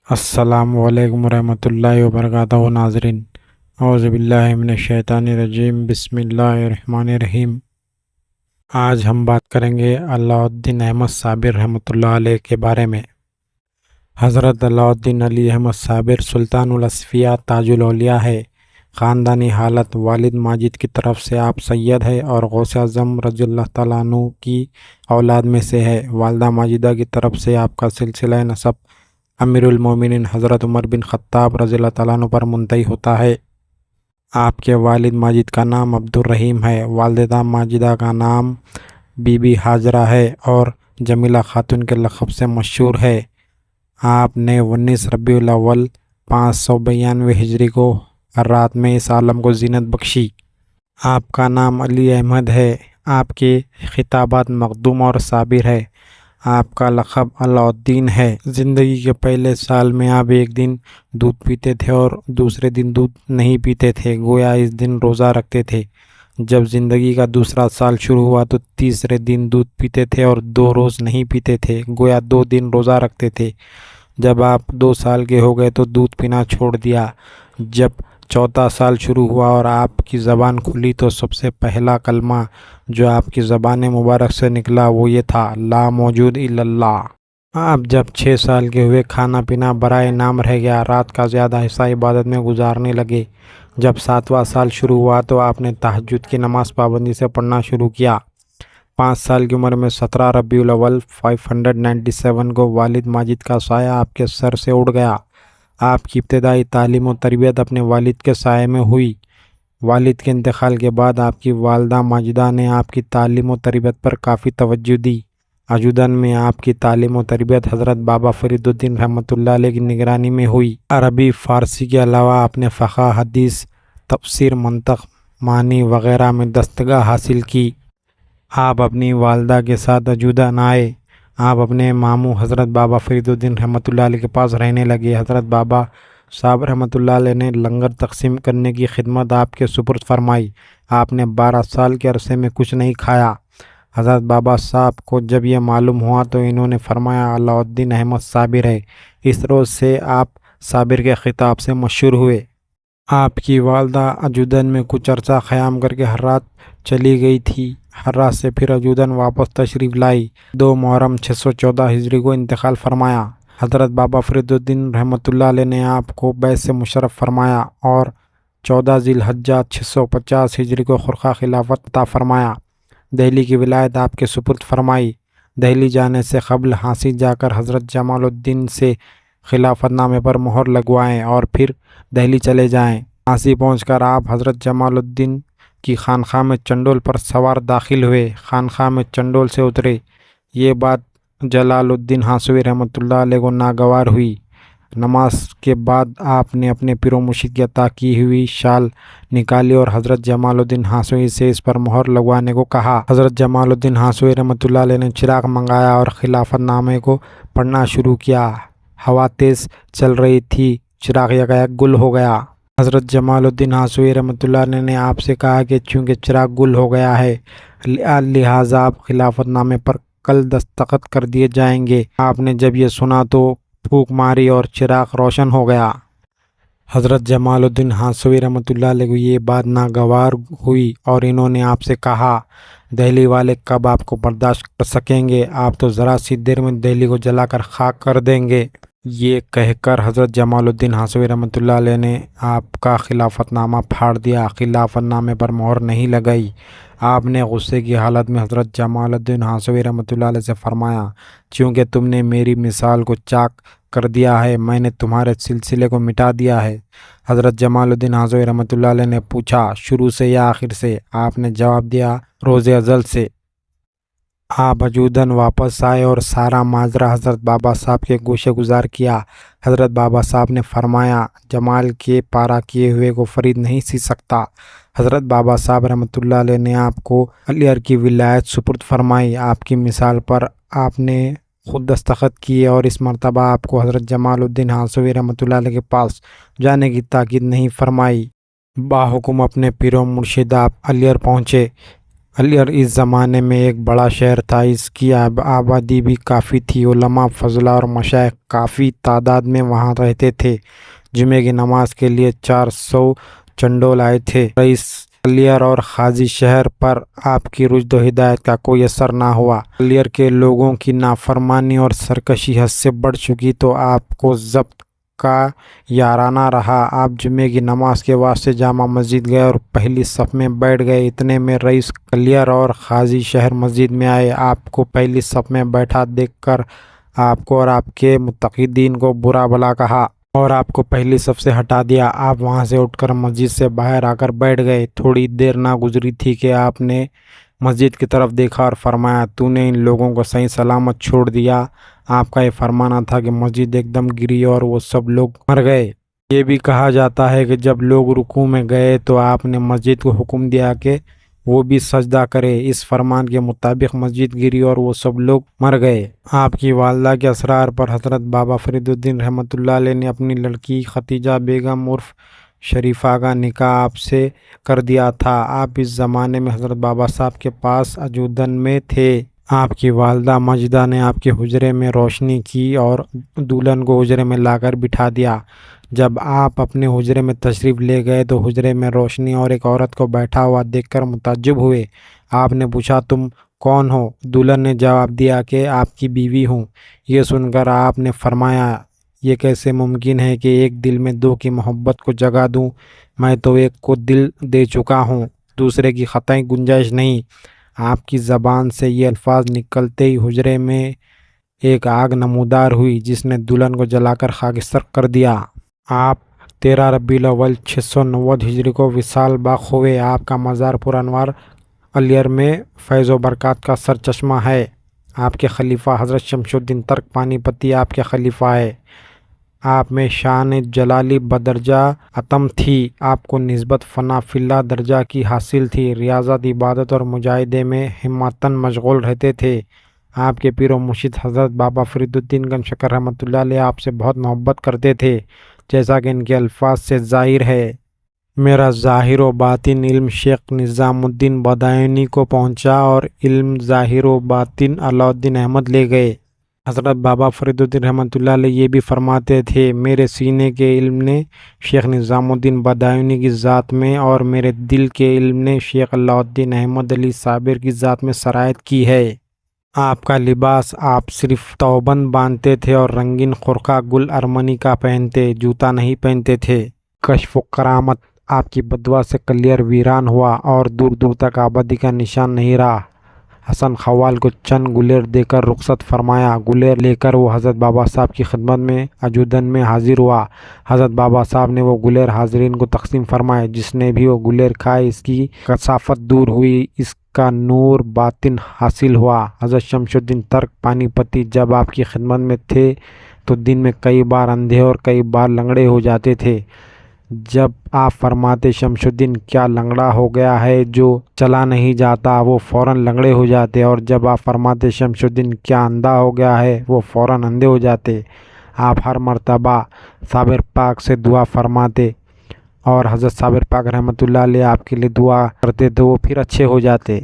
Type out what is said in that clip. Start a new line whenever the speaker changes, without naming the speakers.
السلام علیکم ورحمۃ اللہ وبرکاتہ ناظرین، اعوذ باللہ من الشیطان الرجیم، بسم اللہ الرحمن الرحیم۔ آج ہم بات کریں گے علاء الدین احمد صابر رحمۃ اللہ علیہ کے بارے میں۔ حضرت علاء الدین علی احمد صابر سلطان الاصفیاء تاج الاولیاء ہے۔ خاندانی حالت: والد ماجد کی طرف سے آپ سید ہے اور غوث اعظم رضی اللہ تعالیٰ عنہ کی اولاد میں سے ہے۔ والدہ ماجدہ کی طرف سے آپ کا سلسلہ نسب امیر المومنین حضرت عمر بن خطاب رضی اللہ تعالیٰ عنہ پر منتہی ہوتا ہے۔ آپ کے والد ماجد کا نام عبد الرحیم ہے، والدہ ماجدہ کا نام بی بی ہاجرہ ہے اور جمیلہ خاتون کے لقب سے مشہور ہے۔ آپ نے 19 ربیع الاول 592 ہجری کو رات میں اس عالم کو زینت بخشی۔ آپ کا نام علی احمد ہے۔ آپ کے خطابات مخدوم اور صابر ہے۔ آپ کا لقب علاء الدین ہے۔ زندگی کے پہلے سال میں آپ ایک دن دودھ پیتے تھے اور دوسرے دن دودھ نہیں پیتے تھے، گویا اس دن روزہ رکھتے تھے۔ جب زندگی کا دوسرا سال شروع ہوا تو تیسرے دن دودھ پیتے تھے اور 2 روز نہیں پیتے تھے، گویا 2 دن روزہ رکھتے تھے۔ جب آپ 2 سال کے ہو گئے تو دودھ پینا چھوڑ دیا۔ جب چوتھا سال شروع ہوا اور آپ کی زبان کھلی تو سب سے پہلا کلمہ جو آپ کی زبان مبارک سے نکلا وہ یہ تھا: لا موجود الا اللہ۔ آپ جب 6 سال کے ہوئے کھانا پینا برائے نام رہ گیا، رات کا زیادہ حصہ عبادت میں گزارنے لگے۔ جب 7واں سال شروع ہوا تو آپ نے تہجد کی نماز پابندی سے پڑھنا شروع کیا۔ 5 سال کی عمر میں 17 ربیع الاول 597 کو والد ماجد کا سایہ آپ کے سر سے اڑ گیا۔ آپ کی ابتدائی تعلیم و تربیت اپنے والد کے سائے میں ہوئی۔ والد کے انتقال کے بعد آپ کی والدہ ماجدہ نے آپ کی تعلیم و تربیت پر کافی توجہ دی۔ عجودن میں آپ کی تعلیم و تربیت حضرت بابا فرید الدین رحمۃ اللہ علیہ کی نگرانی میں ہوئی۔ عربی فارسی کے علاوہ آپ نے فقہ، حدیث، تفسیر، منطق، معنی وغیرہ میں دستگاہ حاصل کی۔ آپ اپنی والدہ کے ساتھ عجودن آئے۔ آپ اپنے ماموں حضرت بابا فرید الدین رحمۃ اللہ علیہ کے پاس رہنے لگے۔ حضرت بابا صاحب رحمۃ اللہ علیہ نے لنگر تقسیم کرنے کی خدمت آپ کے سپرد فرمائی۔ آپ نے 12 سال کے عرصے میں کچھ نہیں کھایا۔ حضرت بابا صاحب کو جب یہ معلوم ہوا تو انہوں نے فرمایا علاء الدین احمد صابر ہے۔ اس روز سے آپ صابر کے خطاب سے مشہور ہوئے۔ آپ کی والدہ عجودن میں کچھ عرصہ قیام کر کے ہرات چلی گئی تھی۔ ہرات سے پھر عجودن واپس تشریف لائی۔ 2 محرم 614 ہجری کو انتقال فرمایا۔ حضرت بابا فرید الدین رحمۃ اللہ علیہ نے آپ کو بیعت سے مشرف فرمایا اور 14 ذی الحجہ 650 ہجری کو خرقہ خلافت عطا فرمایا۔ دہلی کی ولایت آپ کے سپرد فرمائی۔ دہلی جانے سے قبل ہانسی جا کر حضرت جمال الدین سے خلافت نامے پر مہر لگوائیں اور پھر دہلی چلے جائیں۔ ہانسی پہنچ کر آپ حضرت جمال الدین کی خانقاہ میں چنڈول پر سوار داخل ہوئے، خانقاہ میں چنڈول سے اترے۔ یہ بات جلال الدین ہانسوی رحمۃ اللہ علیہ کو ناگوار ہوئی۔ نماز کے بعد آپ نے اپنے پیر و مرشد کی عطا کی ہوئی شال نکالی اور حضرت جمال الدین ہانسوی سے اس پر مہر لگوانے کو کہا۔ حضرت جمال الدین ہانسوی رحمۃ اللہ علیہ نے چراغ منگایا اور خلافت نامے کو پڑھنا شروع کیا۔ ہوا تیز چل رہی تھی، چراغ یکایک گل ہو گیا۔ حضرت جمال الدین ہانسوی رحمۃ اللہ علیہ نے آپ سے کہا کہ چونکہ چراغ گل ہو گیا ہے لہٰذا آپ خلافت نامے پر کل دستخط کر دیے جائیں گے۔ آپ نے جب یہ سنا تو پھونک ماری اور چراغ روشن ہو گیا۔ حضرت جمال الدین ہانسوی رحمۃ اللہ علیہ کو یہ بات ناگوار ہوئی اور انہوں نے آپ سے کہا دہلی والے کب آپ کو برداشت کر سکیں گے؟ آپ تو ذرا سی دیر میں دہلی کو جلا کر خاک کر دیں گے۔ یہ کہہ کر حضرت جمال الدین ہانسوی رحمۃ اللہ علیہ نے آپ کا خلافت نامہ پھاڑ دیا، خلافت نامے پر مہر نہیں لگائی۔ آپ نے غصے کی حالت میں حضرت جمال الدین ہانسوی رحمۃ اللہ علیہ سے فرمایا چونکہ تم نے میری مثال کو چاک کر دیا ہے، میں نے تمہارے سلسلے کو مٹا دیا ہے۔ حضرت جمال الدین ہانسوی رحمۃ اللہ علیہ نے پوچھا شروع سے یا آخر سے؟ آپ نے جواب دیا روز ازل سے۔ آپ عجودن واپس آئے اور سارا ماجرا حضرت بابا صاحب کے گوشے گزار کیا۔ حضرت بابا صاحب نے فرمایا جمال کے پارا کیے ہوئے کو فرید نہیں سی سکتا۔ حضرت بابا صاحب رحمۃ اللہ علیہ نے آپ کو علیگڑھ کی ولایت سپرد فرمائی۔ آپ کی مثال پر آپ نے خود دستخط کیے اور اس مرتبہ آپ کو حضرت جمال الدین ہانسوی رحمۃ اللہ علیہ کے پاس جانے کی تاکید نہیں فرمائی۔ باحکم اپنے پیر و مرشد آپ علیگڑھ پہنچے۔ علیگڑھ اس زمانے میں ایک بڑا شہر تھا، اس کی آبادی بھی کافی تھی، علماء، فضلاء اور مشائخ کافی تعداد میں وہاں رہتے تھے۔ جمعے کی نماز کے لیے 400 چنڈول آئے تھے۔ رئیس علیگڑھ اور قاضی شہر پر آپ کی رشد و ہدایت کا کوئی اثر نہ ہوا۔ علیگڑھ کے لوگوں کی نافرمانی اور سرکشی حد سے بڑھ چکی تو آپ کو ضبط کا یارانہ رہا۔ آپ جمعے کی نماز کے واسطے جامع مسجد گئے اور پہلی صف میں بیٹھ گئے۔ اتنے میں رئیس علیگڑھ اور قاضی شہر مسجد میں آئے۔ آپ کو پہلی صف میں بیٹھا دیکھ کر آپ کو اور آپ کے متقدین کو برا بھلا کہا اور آپ کو پہلی صف سے ہٹا دیا۔ آپ وہاں سے اٹھ کر مسجد سے باہر آ کر بیٹھ گئے۔ تھوڑی دیر نہ گزری تھی کہ آپ نے مسجد کی طرف دیکھا اور فرمایا، تو نے ان لوگوں کو صحیح سلامت چھوڑ دیا۔ آپ کا یہ فرمانا تھا کہ مسجد ایک دم گری اور وہ سب لوگ مر گئے۔ یہ بھی کہا جاتا ہے کہ جب لوگ رکوع میں گئے تو آپ نے مسجد کو حکم دیا کہ وہ بھی سجدہ کرے۔ اس فرمان کے مطابق مسجد گری اور وہ سب لوگ مر گئے۔ آپ کی والدہ کے اسرار پر حضرت بابا فرید الدین رحمۃ اللہ علیہ نے اپنی لڑکی ختیجہ بیگم عرف شریفہ کا نکاح آپ سے کر دیا تھا۔ آپ اس زمانے میں حضرت بابا صاحب کے پاس عجودن میں تھے۔ آپ کی والدہ ماجدہ نے آپ کے حجرے میں روشنی کی اور دلہن کو حجرے میں لا کر بٹھا دیا۔ جب آپ اپنے حجرے میں تشریف لے گئے تو حجرے میں روشنی اور ایک عورت کو بیٹھا ہوا دیکھ کر متعجب ہوئے۔ آپ نے پوچھا، تم کون ہو؟ دلہن نے جواب دیا کہ آپ کی بیوی ہوں۔ یہ سن کر آپ نے فرمایا، یہ کیسے ممکن ہے کہ ایک دل میں دو کی محبت کو جگہ دوں؟ میں تو ایک کو دل دے چکا ہوں، دوسرے کی قطعی گنجائش نہیں۔ آپ کی زبان سے یہ الفاظ نکلتے ہی حجرے میں ایک آگ نمودار ہوئی جس نے دلہن کو جلا کر خاکستر کر دیا۔ آپ 13 ربیع الاول 690 ہجری کو وصال باغ ہوئے۔ آپ کا مزار پر انوار علیگڑھ میں فیض و برکات کا سرچشمہ ہے۔ آپ کے خلیفہ حضرت شمس الدین ترک پانی پتی آپ کے خلیفہ ہے۔ آپ میں شان جلالی بدرجہ عتم تھی۔ آپ کو نسبت فنا فی اللہ درجہ کی حاصل تھی۔ ریاضت، عبادت اور مجاہدے میں ہمتاً مشغول رہتے تھے۔ آپ کے پیر و مرشد حضرت بابا فرید الدین گنج شکر رحمۃ اللہ علیہ آپ سے بہت محبت کرتے تھے، جیسا کہ ان کے الفاظ سے ظاہر ہے۔ میرا ظاہر و باطن علم شیخ نظام الدین بدایونی کو پہنچا اور علم ظاہر و باطن علاء الدین احمد لے گئے۔ حضرت بابا فرید الدین رحمۃ اللہ علیہ یہ بھی فرماتے تھے، میرے سینے کے علم نے شیخ نظام الدین بدایونی کی ذات میں اور میرے دل کے علم نے شیخ علاء الدین احمد علی صابر کی ذات میں سرایت کی ہے۔ آپ کا لباس، آپ صرف توبند باندھتے تھے اور رنگین خرقہ گل ارمنی کا پہنتے، جوتا نہیں پہنتے تھے۔ کشف و کرامت، آپ کی بددعا سے علیگڑھ ویران ہوا اور دور دور تک آبادی کا نشان نہیں رہا۔ حسن خوال کو چند گلیر دے کر رخصت فرمایا۔ گلیر لے کر وہ حضرت بابا صاحب کی خدمت میں عجودن میں حاضر ہوا۔ حضرت بابا صاحب نے وہ گلیر حاضرین کو تقسیم فرمائے۔ جس نے بھی وہ گلیر کھائے اس کی کثافت دور ہوئی، اس کا نور باطن حاصل ہوا۔ حضرت شمس الدین ترک پانی پتی جب آپ کی خدمت میں تھے تو دن میں کئی بار اندھے اور کئی بار لنگڑے ہو جاتے تھے۔ جب آپ فرماتے شمس الدین کیا لنگڑا ہو گیا ہے جو چلا نہیں جاتا، وہ فوراً لنگڑے ہو جاتے، اور جب آپ فرماتے شمس الدین کیا اندھا ہو گیا ہے، وہ فوراً اندھے ہو جاتے۔ آپ ہر مرتبہ صابر پاک سے دعا فرماتے اور حضرت صابر پاک رحمۃ اللہ علیہ آپ کے لیے دعا کرتے تو وہ پھر اچھے ہو جاتے۔